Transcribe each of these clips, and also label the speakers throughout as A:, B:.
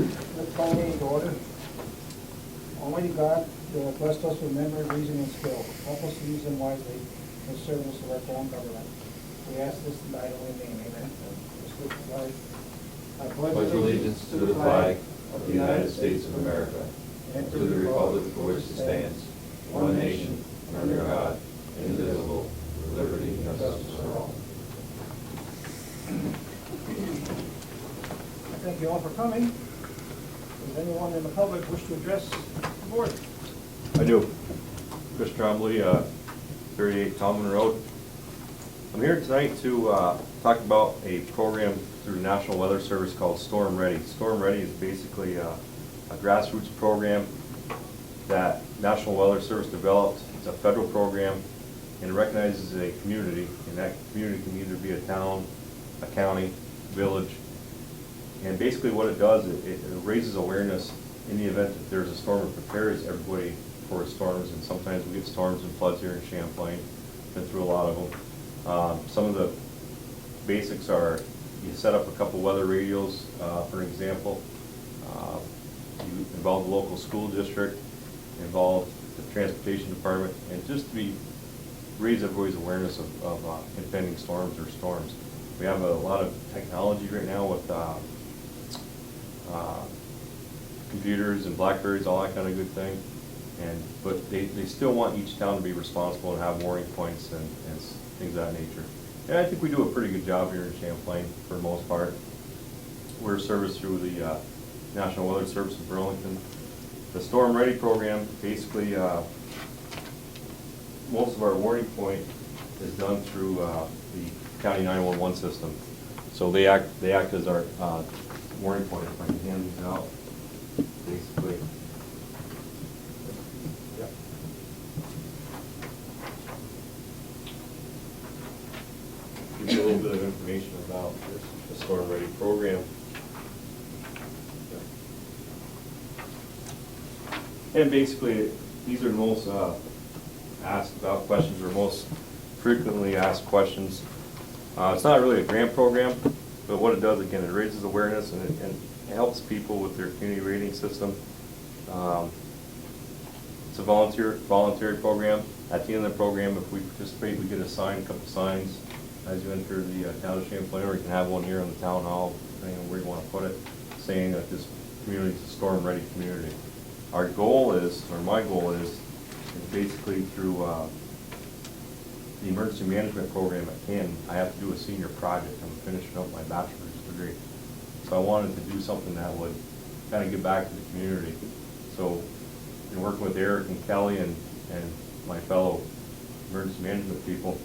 A: Let's call meeting to order. Almighty God, you have blessed us with memory, reason, and skill. Help us to use them wisely in service of our town government. We ask this in thy holy name, amen. Let's go to the flag. I
B: Pledge allegiance to the flag of the United States of America and to the republic for which it stands, one nation, under God, indivisible, with liberty and justice for all.
A: Thank you all for coming. Does anyone in the public wish to address the board?
C: I do. Chris Trombley, 38 Tomlin Road. I'm here tonight to talk about a program through the National Weather Service called Storm Ready. Storm Ready is basically a grassroots program that National Weather Service developed. It's a federal program and it recognizes a community, and that community can either be a town, a county, village. And basically what it does, it raises awareness in the event that there's a storm. It prepares everybody for storms, and sometimes we get storms and floods here in Champlain. Been through a lot of them. Some of the basics are you set up a couple weather radios, for example. You involve the local school district, involve the transportation department, and just to raise everybody's awareness of impending storms or storms. We have a lot of technology right now with computers and Blackberries, all that kind of good thing. But they still want each town to be responsible and have mooring points and things of that nature. And I think we do a pretty good job here in Champlain for the most part. We're serviced through the National Weather Service in Burlington. The Storm Ready program, basically most of our warning point is done through the county 911 system. So they act as our warning point. If I can hand these out, basically. Yep. Give you a little bit of information about the Storm Ready program. And basically, these are the most asked about questions, or most frequently asked questions. It's not really a grant program, but what it does, again, it raises awareness and it helps people with their community rating system. It's a voluntary program. At the end of the program, if we participate, we get a couple signs as you enter the town of Champlain, or you can have one here in the town hall, depending on where you want to put it, saying that this community is a storm-ready community. Our goal is, or my goal is basically through the emergency management program at Canton, I have to do a senior project. I'm finishing up my bachelor's degree. So I wanted to do something that would kind of give back to the community. So in working with Eric and Kelly and my fellow emergency management people,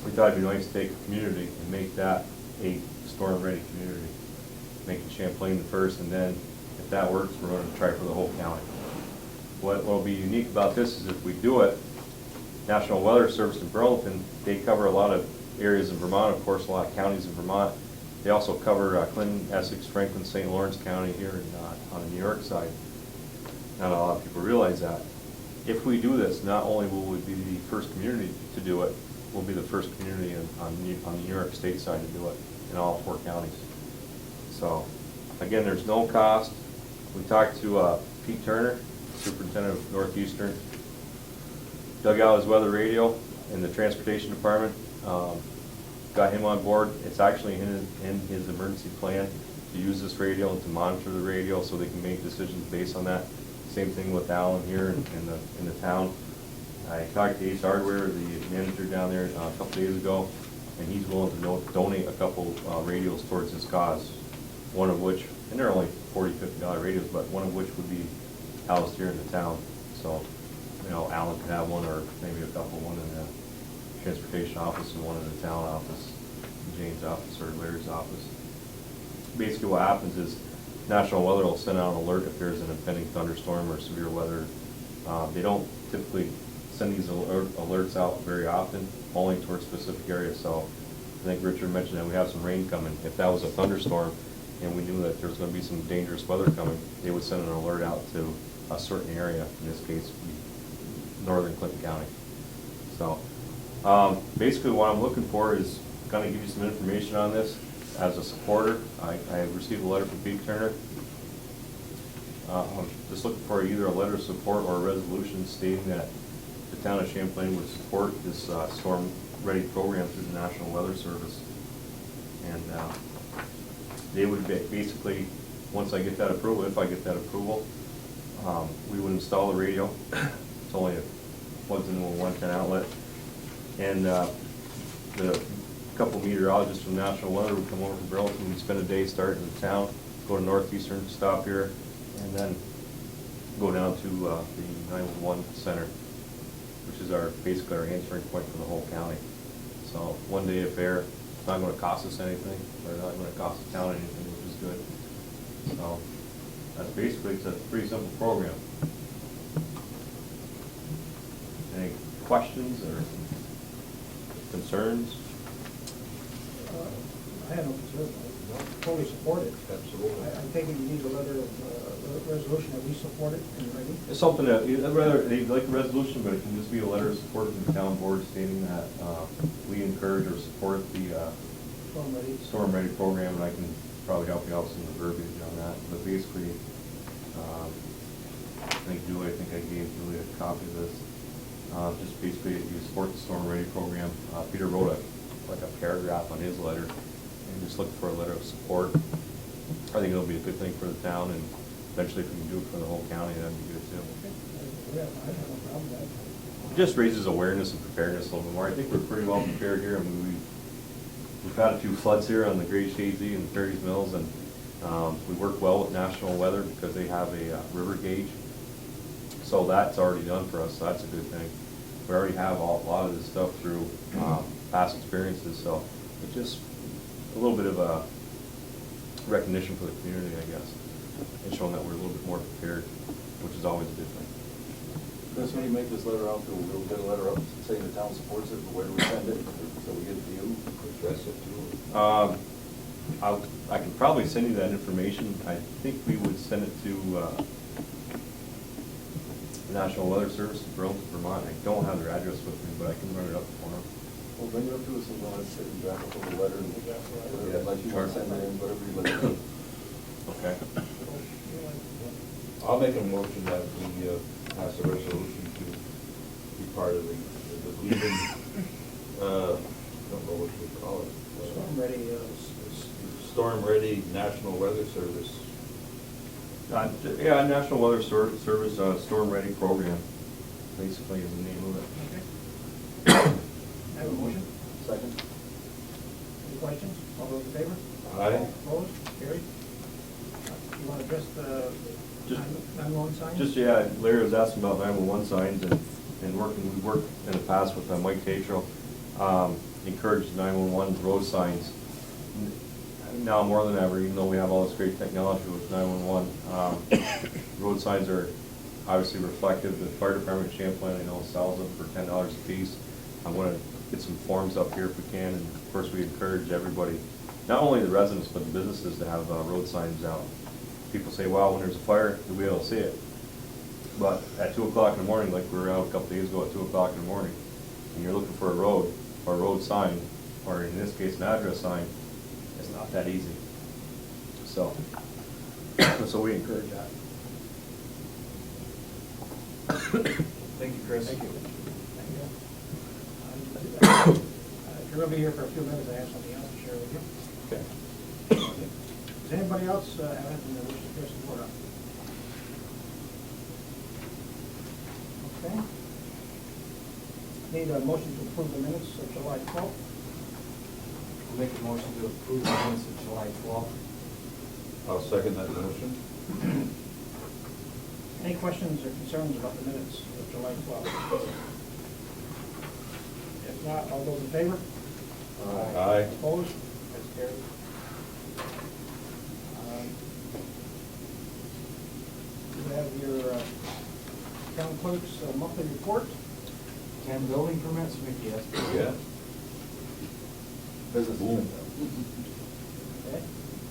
C: we thought it'd be nice to take a community and make that a storm-ready community. Making Champlain the first, and then if that works, we're going to try for the whole county. What will be unique about this is if we do it, National Weather Service in Burlington, they cover a lot of areas in Vermont, of course, a lot of counties in Vermont. They also cover Clinton, Essex, Franklin, St. Lawrence County here on the New York side. Not a lot of people realize that. If we do this, not only will we be the first community to do it, we'll be the first community on the New York State side to do it in all 4 counties. So, again, there's no cost. We talked to Pete Turner, Superintendent of Northeastern, dug out his weather radio in the transportation department, got him on board. It's actually in his emergency plan to use this radio and to monitor the radio so they can make decisions based on that. Same thing with Alan here in the town. I talked to Ace Hardware, the manager down there, a couple days ago, and he's willing to donate a couple radios towards his cause. One of which, and they're only $40, $50 radios, but one of which would be housed here in the town. So, Alan could have one, or maybe a couple, one in the transportation office and one in the town office, Jane's office or Larry's office. Basically what happens is National Weather will send out an alert if there's an impending thunderstorm or severe weather. They don't typically send these alerts out very often, only towards specific areas. So I think Richard mentioned that we have some rain coming. If that was a thunderstorm and we knew that there was going to be some dangerous weather coming, they would send an alert out to a certain area, in this case northern Clinton County. So basically what I'm looking for is kind of give you some information on this. As a supporter, I received a letter from Pete Turner Just looking for either a letter of support or a resolution stating that the town of Champlain would support this storm-ready program through the National Weather Service. And they would basically, once I get that approval, if I get that approval, we would install the radio. It's only plugged into a 110 outlet. And the couple meteorologists from National Weather would come over from Burlington. We'd spend a day starting in town, go to Northeastern, stop here, and then go down to the 911 center, which is basically our answering point for the whole county. So one day affair, it's not going to cost us anything, or not going to cost the town anything, which is good. So that's basically, it's a pretty simple program. Any questions or concerns?
A: I have no concern. I totally support it.
B: Absolutely.
A: I'm thinking you need a letter of resolution that we support it in writing.
C: It's something that, I'd rather, they'd like a resolution, but it can just be a letter of support from the town board stating that we encourage or support the
A: Storm ready.
C: storm-ready program, and I can probably help you out with some of the verbiage on that. But basically, I think I gave Julie a copy of this. Just basically, you support the storm-ready program. Peter wrote a paragraph on his letter, and just looking for a letter of support. I think it'll be a good thing for the town, and eventually if we can do it for the whole county, that'd be good too.
A: Yeah, I have no problem with that.
C: It just raises awareness and preparedness a little bit more. I think we're pretty well prepared here. I mean, we've had a few floods here on the Great Shazy and Perry's Mills, and we work well with National Weather because they have a river gauge. So that's already done for us, so that's a good thing. We already have a lot of this stuff through past experiences, so it's just a little bit of a recognition for the community, I guess, and showing that we're a little bit more prepared, which is always a good thing.
D: Chris, when you make this letter out, we'll get a letter up saying the town supports it, but where do we send it? So we get it to you?
B: Address it to
C: I can probably send you that information. I think we would send it to the National Weather Service in Burlington, Vermont. I don't have their address with me, but I can run it up for them.
D: Well, bring it up to us and we'll sit and draft up a letter and
B: Yeah.
D: unless you want to send it in, whatever you like.
C: Okay.
B: I'll make a motion that we pass a resolution to be part of the leading, I don't know what we call it.
A: Storm ready,
B: Storm-ready National Weather Service.
C: Yeah, National Weather Service Storm Ready Program, basically is the name of it.
A: Okay. Have a motion?
D: Second?
A: Any questions? All those in favor?
B: Aye.
A: Opposed? Carried. You want to address the
C: Just-
A: 911 sign?
C: Just, yeah, Larry was asking about 911 signs and we've worked in the past with Mike Tatro, encouraged 911 road signs. Now more than ever, even though we have all this great technology with 911, road signs are obviously reflective. The fire department in Champlain, I know, sells them for $10 a piece. I'm gonna get some forms up here if we can, and of course we encourage everybody, not only the residents, but the businesses to have road signs out. People say, well, when there's a fire, you'll be able to see it. But at 2 o'clock in the morning, like we were out a couple days ago at 2 o'clock in the morning, and you're looking for a road, or a road sign, or in this case, an address sign, it's not that easy. So, so we encourage that.
D: Thank you, Chris.
A: Thank you. If you're going to be here for a few minutes, I have something else to share with you.
C: Okay.
A: Does anybody else have anything they wish to address the board on? Okay. Need a motion to approve the minutes of July 12th.
E: I'll make a motion to approve the minutes of July 12th.
B: I'll second that motion.
A: Any questions or concerns about the minutes of July 12th? If not, all those in favor?
B: Aye.
A: Opposed? That's carried. You have your town clerk's monthly report.
E: 10 building permits, Mickey, yes.
B: Yeah.
D: Business.
B: Boom.
A: Okay.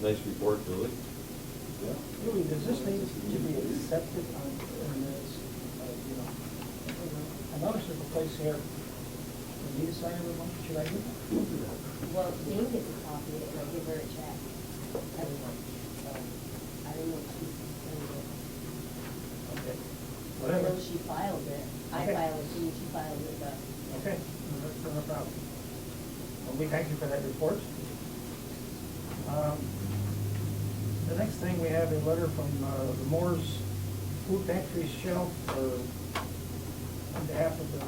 B: Nice report, Julie.
A: Julie, does this need to be accepted on minutes? You know, I noticed there's a place here, we need to sign every month, should I do that?
F: Well, Jane gets a copy and I give her a check every month, so I don't know if she's going to. she filed it. I
A: Okay.
F: filed it, she filed it, but.
A: Okay, no, no problem. Well, we thank you for that report. The next thing, we have a letter from the Moore's Food Pantry Shelf on behalf of the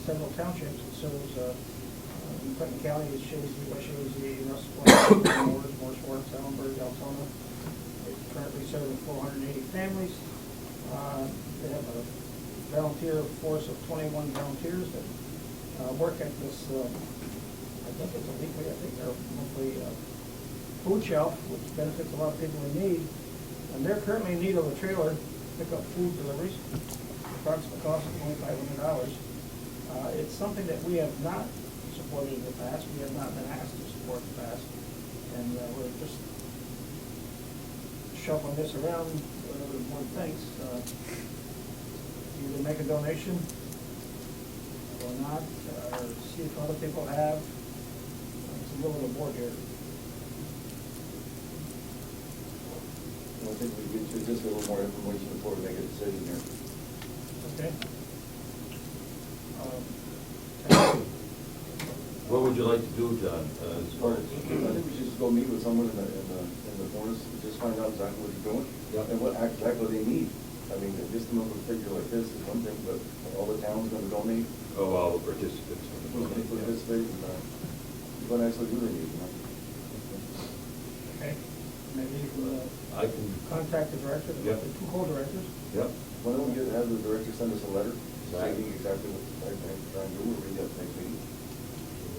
A: several townships. It serves in Clinton County, it's Shazy, West Shazy, Russell Point, Moore's, Schwartz, Ellenberg, Altona. It's currently serving 480 families. They have a volunteer force of 21 volunteers that work at this, I think it's a weekly, I think they're monthly food shelf, which benefits a lot of people in need. And they're currently in need of a trailer to pick up food deliveries. Approximate cost is only $500. It's something that we have not supported in the past. We have not been asked to support in the past. And we're just shuffling this around, whatever the board thinks. Either make a donation or not, or see if other people have. It's a little of the board here.
D: I think we get you just a little more information before we make a decision here.
A: Okay.
B: What would you like to do, John?
D: As far as, I think we should just go meet with someone in the forest, and just find out exactly what they're doing.
B: Yep.
D: And what exactly they need. I mean, just come up with a figure like this is one thing, but all the towns gonna donate,
B: Oh, all the participants.
D: who's gonna participate, and what actually do they need, you know?
A: Okay. Maybe
B: I can,
A: contact the director, the
B: Yep.
A: two co-directors.
B: yep.
D: Why don't we have the director send us a letter,
B: Right.
D: stating exactly what they're trying to do, or we got next meeting?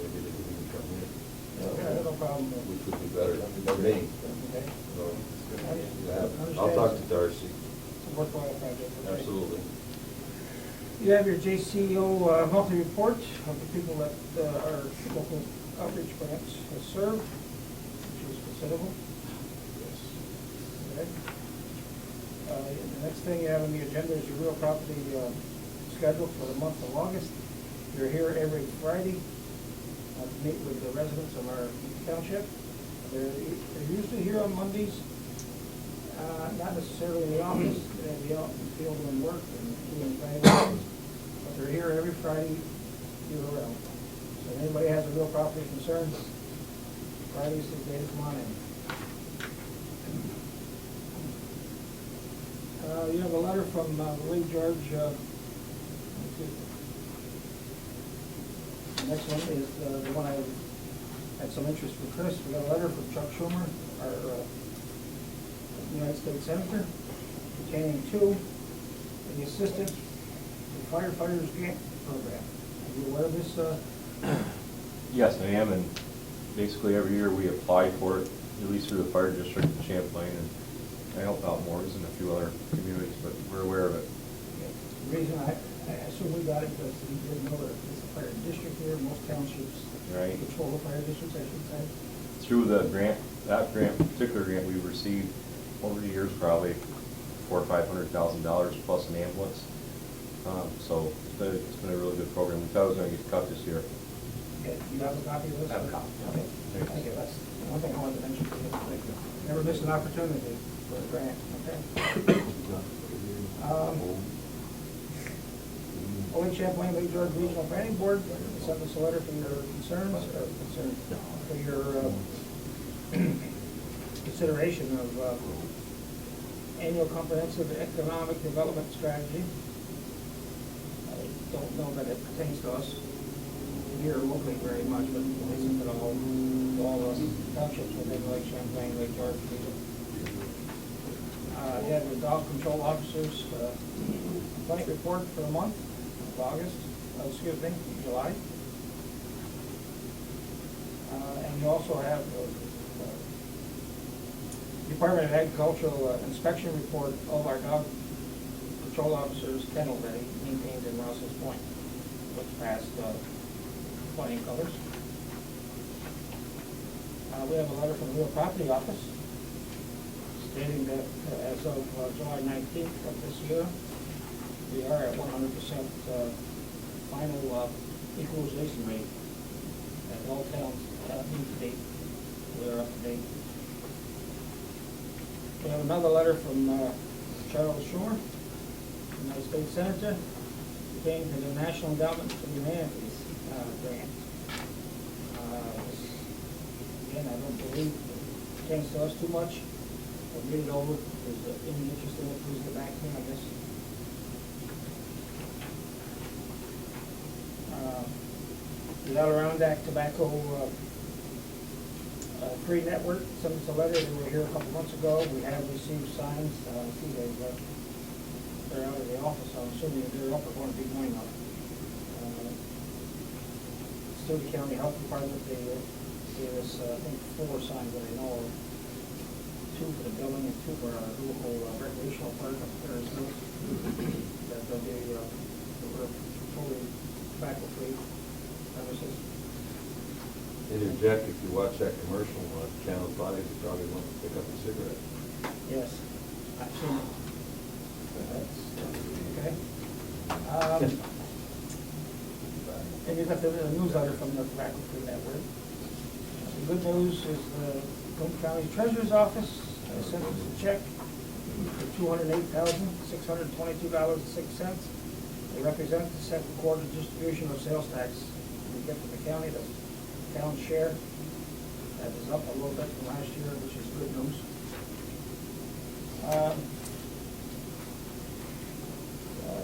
B: Maybe they can come in,
A: Yeah, no problem.
B: which would be better for me.
A: Okay.
B: So,
A: Understand.
B: I'll talk to Darcy.
A: It's a worthwhile project. Okay.
B: Absolutely.
A: You have your JCO monthly report of the people that our local outreach grants has served, which is considerable. Okay. The next thing you have on the agenda is your real property schedule for the month of August. You're here every Friday to meet with the residents of our township. They're usually here on Mondays, not necessarily in the office, they'll be out in the field doing work and doing evaluations, but they're here every Friday year round. So if anybody has a real property concern, Friday's the day to come on in. You have a letter from Lee George. The next one is the one I had some interest for Chris. We got a letter from Chuck Schumer, our United States Senator, pertaining to the Assistant Firefighters Grant Program. Are you aware of this?
C: Yes, I am, and basically every year we apply for it, at least through the fire district in Champlain, and I help out Moore's and a few other communities, but we're aware of it.
A: The reason I assume we got it because we didn't know that it's a fire district here, most townships
C: Right.
A: control the fire districts, I should say.
C: Through the grant, that grant, particular grant, we received over the years probably $400,000 or $500,000 plus an ambulance. So it's been a really good program. We thought it was going to get cut this year.
A: Okay, you have a copy of this?
C: I have a copy.
A: Okay, thank you, that's one thing I wanted to mention to you. Never miss an opportunity for a grant, okay? Old Champlain Lake George Regional Planning Board sent us a letter for your concerns, for your consideration of annual comprehensive economic development strategy. I don't know that it pertains to us here locally very much, but they sent it all townships within Lake Champlain, Lake George region. You have the dog control officers complaint report for the month of August, July. And you also have Department of Agricultural inspection report of our dog control officers' kennel that he maintains in Rouse's Point, which passed flying colors. We have a letter from the real property office stating that as of July 19th of this year, we are at 100% final equalization rate at all towns need to date. We are up to date. We have another letter from Charles Shore United States Senator, pertaining to the National Endowment for the Humanities grant. Again, I don't believe it pertains to us too much. I'll read it over. If there's any interest in it, please get back to me, I guess. The Adirondack Tobacco Free Network sent us a letter. They were here a couple months ago. We have received signs. See, they're out of the office. I'm assuming they're up or going to be going up. Stewart County Health Department, they gave us, I think, 4 signs that I know of. 2 for the building and 2 for our local recreational park up there as well. That they'll be, we're fully tobacco-free premises.
B: Interject, if you watch that commercial on Channel 5, you probably want to pick up a cigarette.
A: Yes, I've seen it. Okay. And you've got the newsletter from the Tobacco Free Network. The good news is the Clinton County Treasurer's Office sent us a check for $208,622.06. They represent the second quarter distribution of sales tax we get from the county, the town share. That is up a little bit from last year, which is good news.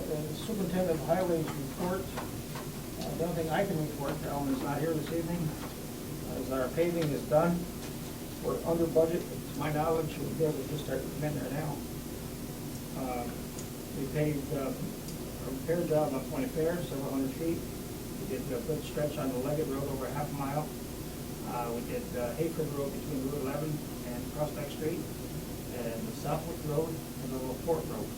A: The Superintendent of Highways report. The only thing I can report, Alan is not here this evening, is our paving is done. We're under budget, to my knowledge. We'll be able to just start putting in there now. We paved a repair job on Point Fair, several hundred feet. We did a good stretch on the Leggett Road, over half a mile. We did Hayford Road between Route 11 and Prospect Street, and the Southwick Road and the Little Fort Road.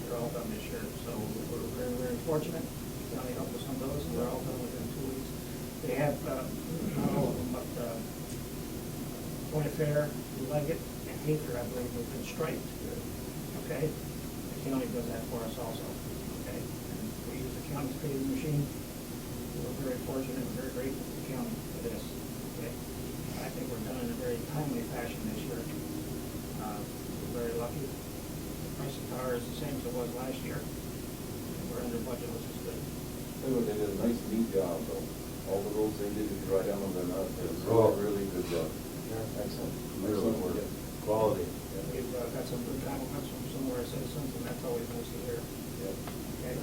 A: They're all done this year, so we're very, very fortunate. The county helped us on those, and they're all done within 2 weeks. They have, not all of them, but Point Fair, Leggett, and Hayford, I believe, have been striped. Okay? The county does that for us also. Okay? And we use the county's paving machine. We're very fortunate and very grateful to the county for this. Okay? I think we're done in a very timely fashion this year. We're very lucky. The price of tar is the same as it was last year. And we're under budget, which is good.
D: Anyway, they did a nice neat job, though. All the roads they did, if you ride down them, they're not, it was really good job. Excellent.
B: Really
D: Excellent work.
B: Quality.
A: We've got some good compliments from some of our citizens, and that's always nice to hear. Okay.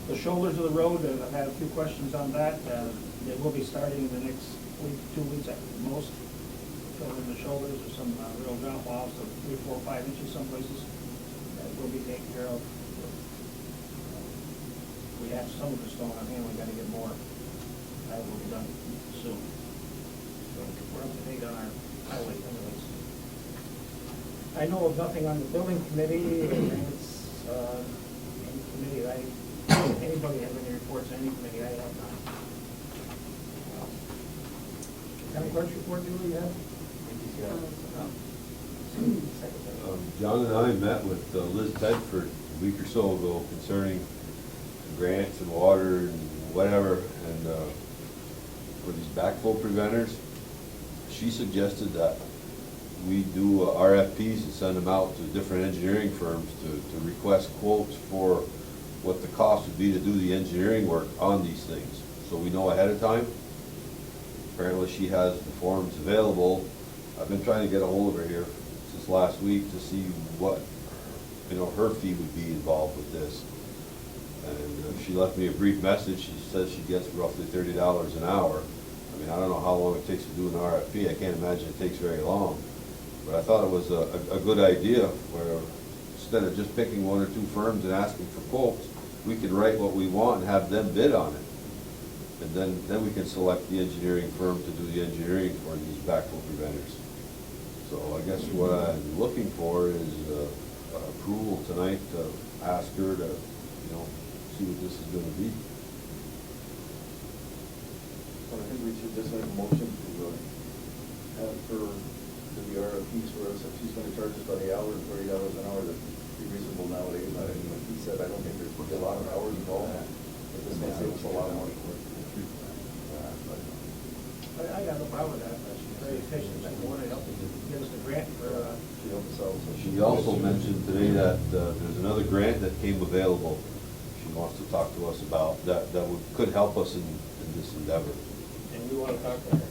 A: The shoulders of the road, I've had a few questions on that. They will be starting in the next week, 2 weeks at most. Filling the shoulders, or some real drop offs of 3, 4, 5 inches some places. That will be taken care of. We have some of the stone on hand, we gotta get more. That will be done soon. So we're up to date on our highway anyways. I know of nothing on the building committee, and it's, any committee, anybody have any reports, any committee, I have none. County clerk's report, do we have?
B: John and I met with Liz Tedford a week or so ago concerning grants and water and whatever, and for these backflow preventers. She suggested that we do RFPs and send them out to different engineering firms to request quotes for what the cost would be to do the engineering work on these things, so we know ahead of time. Apparently she has the forms available. I've been trying to get a hold of her here since last week to see what, her fee would be involved with this. And she left me a brief message. She says she gets roughly $30 an hour. I mean, I don't know how long it takes to do an RFP. I can't imagine it takes very long. But I thought it was a good idea where instead of just picking 1 or 2 firms and asking for quotes, we could write what we want and have them bid on it. And then we can select the engineering firm to do the engineering for these backflow preventers. So I guess what I'm looking for is approval tonight to ask her to, see what this is gonna be.
D: But I think we should just make a motion to have her do the RFPs for us. If she's gonna charge us by the hour, $30 an hour, that'd be reasonable nowadays. Like he said, I don't think there's gonna be a lot of hours involved, but this may save us a lot of money.
A: I got no problem with that, but she's very efficient. She wanted to help us give us the grant for,
D: She helped us out, so
B: She
G: You also mentioned today that there's another grant that came available she wants to talk to us about, that could help us in this endeavor.
A: And you want to talk to her?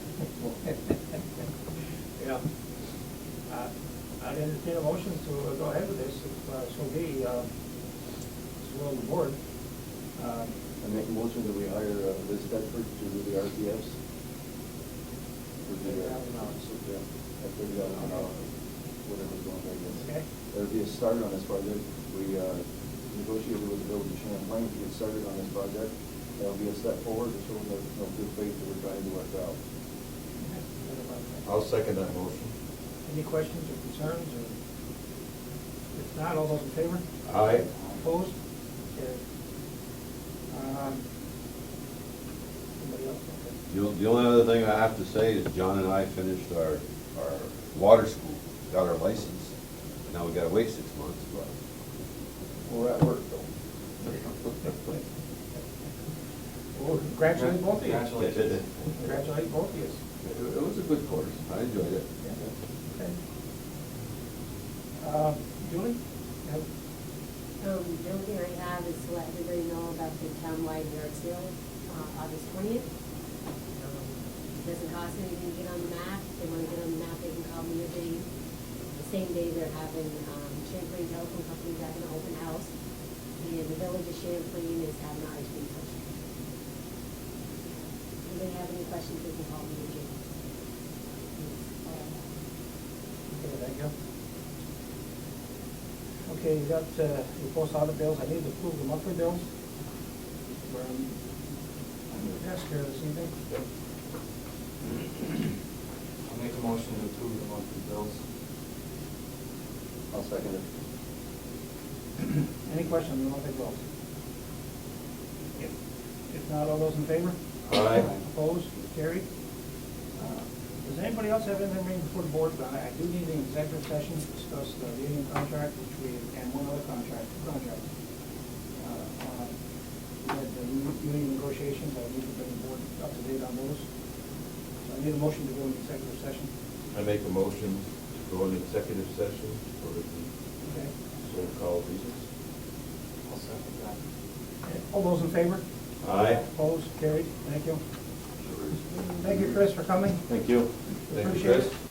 A: Yeah. I'd entertain a motion to go ahead with this, if so be, it's will of the board.
D: I make a motion that we hire Liz Bedford to do the RPFs.
A: $30 an hour.
D: At $30 an hour, whatever's going there.
A: Okay.
D: There'll be a start on this project. We negotiated with the village of Champlain to get started on this project. That'll be a step forward to show them no good faith that we're trying to work out.
B: I'll second that motion.
A: Any questions or concerns, or if not, all those in favor?
B: Aye.
A: Opposed? Carried. Anybody else? Okay.
G: The only other thing I have to say is John and I finished our water school, got our license. Now we gotta wait 6 months, but
D: We're at work though.
A: Well, congratulate both of you.
E: Congratulations.
A: Congratulate both of you.
G: it was a good course. I enjoyed it.
A: Okay. Julie? You have-
F: The only thing I have is to let everybody know about the townwide yard sale, August 20th. It doesn't cost anything to get on the map. If they want to get on the map, they can call me or Dave. The same day they're having, Champlain Telephone Company's having an open house, and the village of Champlain is having an ice cream social. If they have any questions, they can call me or Dave.
A: Okay, thank you. Okay, you got your post audit bills. I need to approve the monthly bills. We're on your desk here this evening.
E: I'll make a motion to approve the monthly bills.
D: I'll second it.
A: Any questions on the monthly bills? If not, all those in favor?
B: Aye.
A: Opposed? Carried. Does anybody else have anything bring before the board? I do need an executive session to discuss the union contract, and one other contract, two contracts. We had the union negotiations, I need to bring the board up to date on those. So I need a motion to go into executive session.
B: I make a motion to go into executive session for the
A: Okay.
B: so-called reasons.
E: I'll second that.
A: All those in favor?
B: Aye.
A: Opposed? Carried. Thank you. Thank you, Chris, for coming.
C: Thank you.
B: Thank you,
A: Appreciate
B: Chris.
A: it.